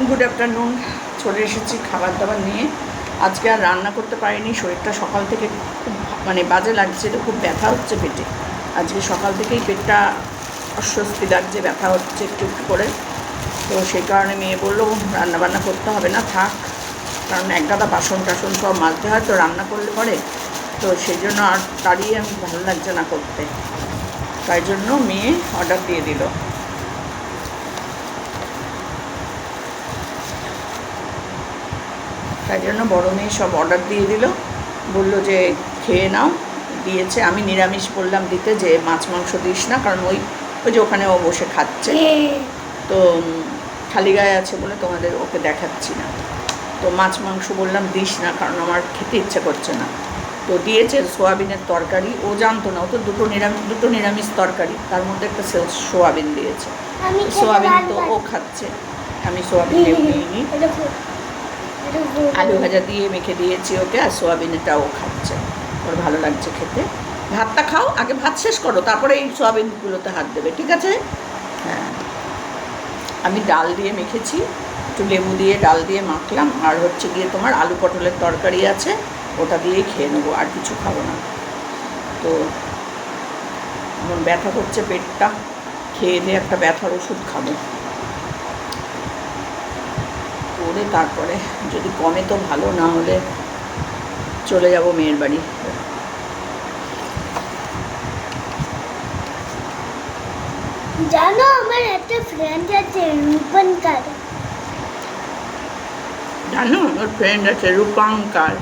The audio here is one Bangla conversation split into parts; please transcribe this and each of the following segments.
Good afternoon. চলে এসেছি খাবার দাবার নিয়ে। আজকে আর রান্না করতে পারিনি, শরীরটা সকাল থেকে খুব বাজে লাগছিল, খুব ব্যথা হচ্ছে পেটে। আজকে সকাল থেকেই পেটটা অস্বস্তি লাগছে, ব্যথা হচ্ছে একটু একটু করে। তো সেই কারণে মেয়ে বললো রান্নাবান্না করতে হবে না, থাক, কারণ এক গাদা বাসন টাসন সব মাজতে হয় তো রান্না করলে পরে। তো সেই জন্য আর তাড়িয়ে আমি ভালো লাগছে না করতে, তাই জন্য মেয়ে অর্ডার দিয়ে দিল। তাই জন্য বড়ো মেয়ে সব অর্ডার দিয়ে দিল, বললো যে খেয়ে নাও। দিয়েছে, আমি নিরামিষ বললাম দিতে যে মাছ মাংস দিস না, কারণ ওই যে ওখানে ও বসে খাচ্ছে, তো খালি গায়ে আছে বলে তোমাদের ওকে দেখাচ্ছি না। তো মাছ মাংস বললাম দিস না, কারণ আমার খেতে ইচ্ছে করছে না। তো দিয়েছে সোয়াবিনের তরকারি, ও জানতো না, ও তো দুটো নিরামিষ তরকারি, তার মধ্যে একটা সোয়াবিন দিয়েছে। সোয়াবিন তো ও খাচ্ছে, আমি সোয়াবিন নিইনি। আলু ভাজা দিয়ে মেখে দিয়েছি ওকে, আর সোয়াবিনটাও খাচ্ছে, ওর ভালো লাগছে খেতে। ভাতটা খাও, আগে ভাত শেষ করো, তারপরে এই সোয়াবিনগুলোতে হাত দেবে, ঠিক আছে? হ্যাঁ, আমি ডাল দিয়ে মেখেছি, একটু লেবু দিয়ে ডাল দিয়ে মাখলাম, আর হচ্ছে গিয়ে তোমার আলু পটলের তরকারি আছে, ওটা দিয়েই খেয়ে নেবো, আর কিছু খাবো না। তো আমার ব্যথা করছে পেটটা, খেয়ে দিয়ে একটা ব্যথার ওষুধ খাবো, করে তারপরে যদি কমে তো ভালো, না হলে চলে যাব মেয়ের বাড়ি। জানো আমার একটা ফ্রেন্ড আছে রূপঙ্কর। জানো ওর ফ্রেন্ড আছে রূপঙ্কর।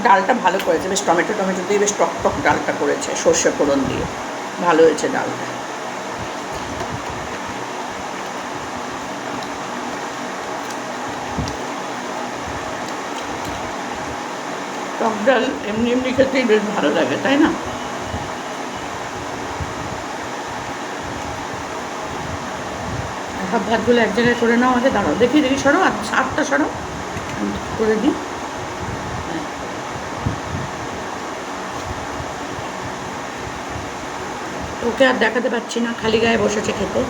ডালটা ভালো করেছে, বেশ টমেটো দিয়ে বেশ টক টক ডালটা করেছে, সর্ষে ফোড়ন দিয়ে, ভালো হয়েছে ডালটা। টক ডাল এমনি এমনি খেতেই বেশ ভালো লাগে, তাই না? সব ভাতগুলো এক জায়গায় করে নাও, আগে দাঁড়াও, দেখি সরো, আটটা সরো করে দিই। ওকে আর দেখাতে পাচ্ছি না, খালি গায়ে বসেছে খেতে।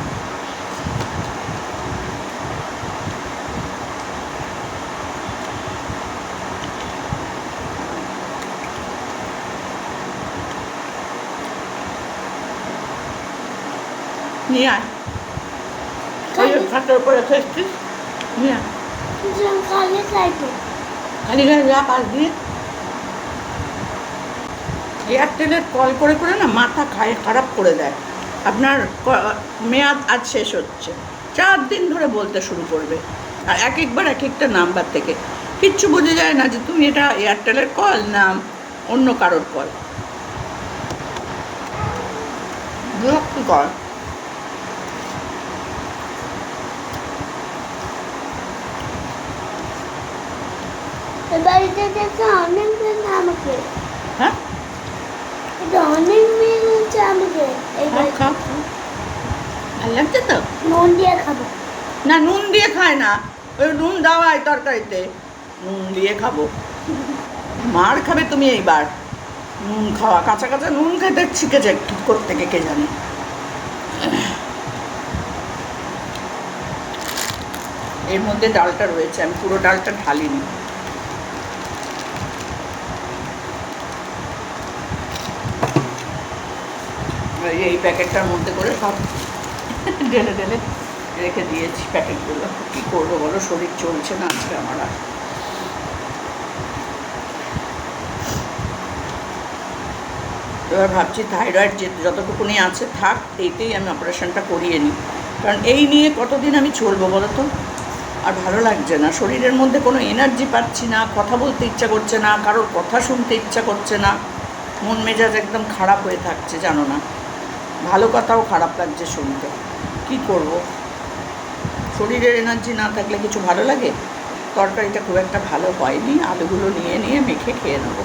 নিয়ে আয়, ওই খাটের উপরে এসেছিস, নিয়ে আয়। খালি গায়ে যা পাশ দিয়ে। এয়ারটেলের কল করে করে না মাথা খারাপ করে দেয়। আপনার মেয়াদ আজ শেষ হচ্ছে, 4 দিন ধরে বলতে শুরু করবে, আর একবার এক একটা নাম্বার থেকে, কিচ্ছু বোঝা যায় না যে তুমি এটা এয়ারটেলের কল না অন্য কারোর কল। বিরক্তিকর। বাড়িতে দেখে অনেক দিন আমাকে, হ্যাঁ অনেক মেয়ে হচ্ছে আমাকে। খাও, ভালো লাগছে তো? নুন দিয়ে খাবো না, নুন দিয়ে খায় না, ওই নুন দেওয়া হয় তরকারিতে, নুন দিয়ে খাবো। মার খাবে তুমি এইবার, নুন খাওয়া, কাঁচা কাঁচা নুন খেতে শিখেছে কী করতে কে জানে। এর মধ্যে ডালটা রয়েছে, আমি পুরো ডালটা ঢালিনি। এই প্যাকেটটার মধ্যে করে সব ঢেলে ঢেলে রেখে দিয়েছি প্যাকেটগুলো। কী করবো বলো, শরীর চলছে না আজকে আমার আর। এবার ভাবছি থাইরয়েড যতটুকুনি আছে থাক, এইতেই আমি অপারেশনটা করিয়ে নিই, কারণ এই নিয়ে কতদিন আমি চলবো বলো তো? আর ভালো লাগছে না, শরীরের মধ্যে কোনো এনার্জি পাচ্ছি না, কথা বলতে ইচ্ছা করছে না, কারোর কথা শুনতে ইচ্ছা করছে না, মন মেজাজ একদম খারাপ হয়ে থাকছে, জানো না, ভালো কথাও খারাপ লাগছে শুনতে। কি করব, শরীরের এনার্জি না থাকলে কিছু ভালো লাগে? তরকারিটা খুব একটা ভালো হয়নি, আলুগুলো নিয়ে মেখে খেয়ে নেবো,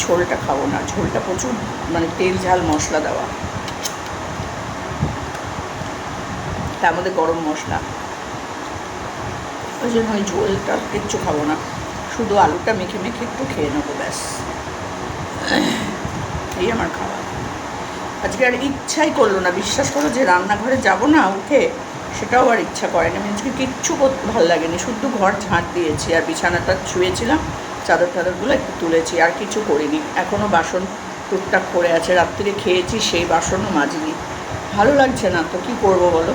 ঝোলটা খাবো না, ঝোলটা প্রচুর তেল ঝাল মশলা দেওয়া, তার মধ্যে গরম মশলা, ওই জন্য ওই ঝোলটা কিচ্ছু খাবো না, শুধু আলুটা মেখে একটু খেয়ে নেবো, ব্যাস, এই আমার খাওয়া। আজকে আর ইচ্ছাই করলো না, বিশ্বাস করো, যে রান্নাঘরে যাব না উঠে, সেটাও আর ইচ্ছা করেনি। আমি আজকে কিচ্ছু করতে ভালো লাগেনি, শুধু ঘর ঝাঁট দিয়েছি আর বিছানাটা ছুঁয়েছিলাম, চাদর টাদরগুলো একটু তুলেছি, আর কিছু করিনি। এখনও বাসন টুকটাক পড়ে আছে, রাত্রিরে খেয়েছি সেই বাসনও মাজিনি। ভালো লাগছে না তো, কী করবো বলো।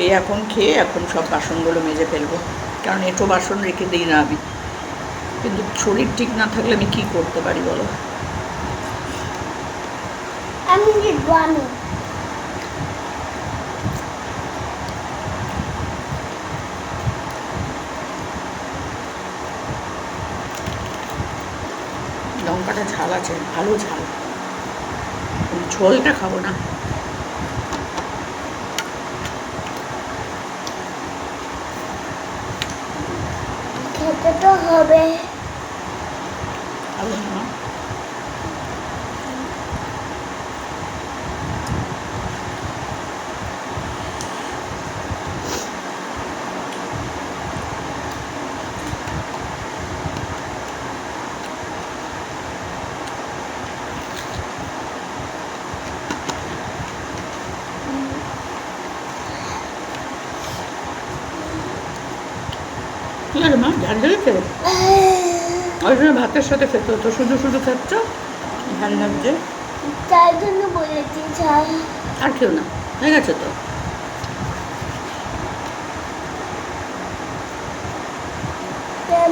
এই এখন খেয়ে এখন সব বাসনগুলো মেজে ফেলবো, কারণ এঁটো বাসন রেখে দিই না আমি। কিন্তু শরীর ঠিক না থাকলে আমি কী করতে পারি বলো। আমি জানি লঙ্কাটা ঝাল আছে, ভালো ঝাল। ঝোলটা খাবো না। খেতে তো হবে। ভালো না। কি আছে মা, ঝাল লেগেছে? ওই জন্য ভাতের সাথে খেতে হতো, শুধু শুধু খাচ্ছ, ঝাল লাগছে। তার জন্য বলেছি ঝাল। আর খেও না, হয়ে গেছে তো।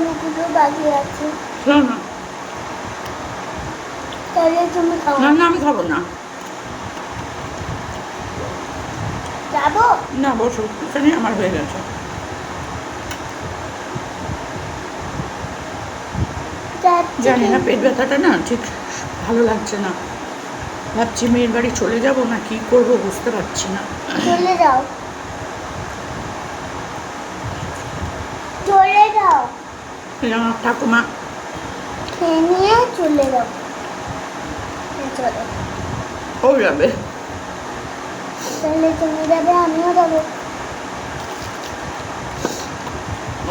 মুখগুলো বাকি আছে। খেও না। তাহলে তুমি খাও। না না, আমি খাবো না। যাবো? না বসো, এখানে আমার হয়ে গেছে। জানি না, পেট ব্যথাটা না ঠিক ভালো লাগছে না। ভাবছি মেয়ের বাড়ি চলে যাব না কি করব বুঝতে পারছি না। চলে যাও, চলে যাও, আমার ঠাকুমা খেয়ে নিয়ে চলে যাও। চলে ও যাবে, তাহলে তুমি যাবে, আমিও যাবো।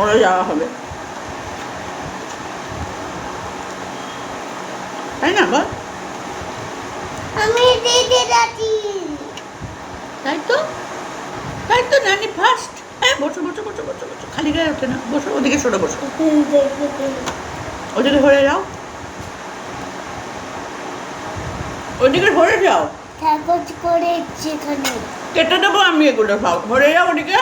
ওরা যাওয়া হবে, তাই না বল? আমি দিতে যাচ্ছি। তাই তো, তাই তো, নানি ফার্স্ট। হ্যাঁ বসো বসো বসো বসো বসো, খালি গায়ে ওঠে না, বসো, ওদিকে সরে বসো, ওদিকে সরে যাও, ওদিকে সরে যাও। কাগজ করে যেখানে কেটে দেবো আমি এগুলো সব, সরে যাও ওদিকে।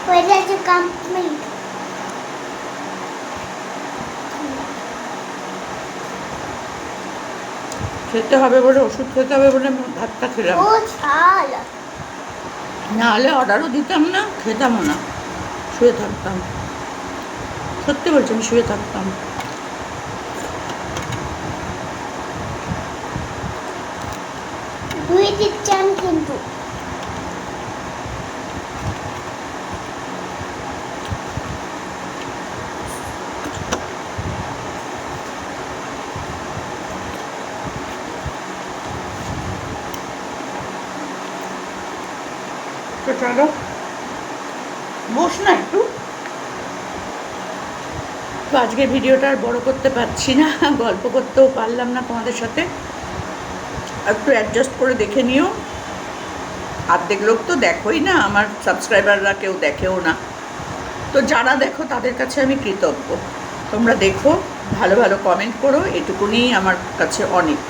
হয়ে যাচ্ছে কমপ্লিট। খেতে হবে বলে, ওষুধ খেতে হবে বলে ভাতটা খেলাম, ও ছাল। না হলে অর্ডারও দিতাম না, খেতামও না, শুয়ে থাকতাম। সত্যি বলছি, আমি শুয়ে থাকতাম। দুই দিচ্ছেন কিন্তু তো চলো বস না একটু। তো আজকের ভিডিওটা আর বড় করতে পারছি না, গল্প করতেও পারলাম না তোমাদের সাথে। একটু অ্যাডজাস্ট করে দেখে নিও। অর্ধেক লোক তো দেখোই না, আমার সাবস্ক্রাইবাররা কেউ দেখেও না। তো যারা দেখো তাদের কাছে আমি কৃতজ্ঞ। তোমরা দেখো, ভালো ভালো কমেন্ট করো, এটুকুনি আমার কাছে অনেক।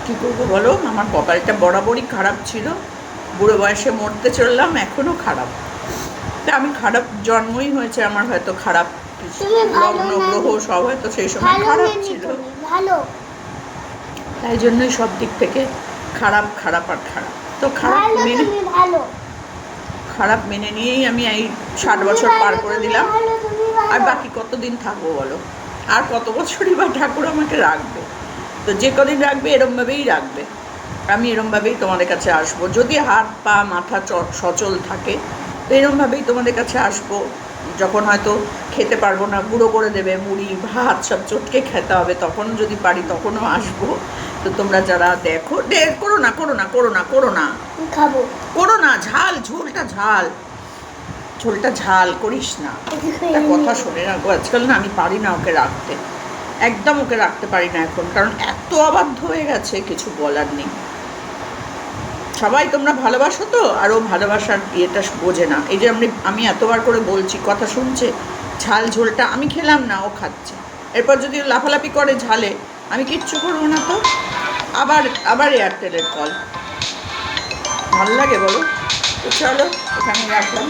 কী করবো বলো, আমার কপালটা বরাবরই খারাপ ছিল। বুড়ো বয়সে মরতে চললাম, এখনও খারাপ। তা আমি খারাপ জন্মই হয়েছে আমার, হয়তো খারাপ তুমি ভালো লগ্ন না, গ্রহ সব হয়তো সেই সময় ভালো খারাপ নেই ছিল। তুমি, ভালো তাই জন্যই সব দিক থেকে খারাপ খারাপ আর খারাপ। তো খারাপ ভালো, মেনে, তুমি ভালো। খারাপ মেনে নিয়েই আমি এই 60 বছর তুমি পার ভালো, করে তুমি দিলাম। ভালো, তুমি ভালো। আর বাকি কতদিন থাকবো বলো, আর কত বছরই বা ঠাকুর আমাকে রাখবে। তো যে কদিন রাখবে এরমভাবেই রাখবে, আমি এরমভাবেই তোমাদের কাছে আসবো। যদি হাত পা মাথা সচল থাকে তো এরমভাবেই তোমাদের কাছে আসবো। যখন হয়তো খেতে পারবো না, গুঁড়ো করে দেবে, মুড়ি ভাত সব চটকে খেতে হবে, তখন যদি পারি তখনও আসবো। তো তোমরা যারা দেখো, করো না করো না করো না করো না খাবো। করো না, ঝাল, ঝোলটা ঝাল। ঝোলটা ঝাল করিস না। একটা কথা শোনে না গো, আজকাল না আমি পারি না ওকে রাখতে, একদম ওকে রাখতে পারি না এখন, কারণ এত অবাধ্য হয়ে গেছে কিছু বলার নেই। সবাই তোমরা ভালোবাসো তো, আর ও ভালোবাসার ইয়েটা বোঝে না। এই যে আমি এতবার করে বলছি, কথা শুনছে। ঝাল ঝোলটা আমি খেলাম না, ও খাচ্ছে। এরপর যদি ও লাফালাফি করে ঝালে, আমি কিচ্ছু করবো না তো। আবার আবার এয়ারটেলের কল। ভালো লাগে বলো? তো চলো, এখানে রাখলাম।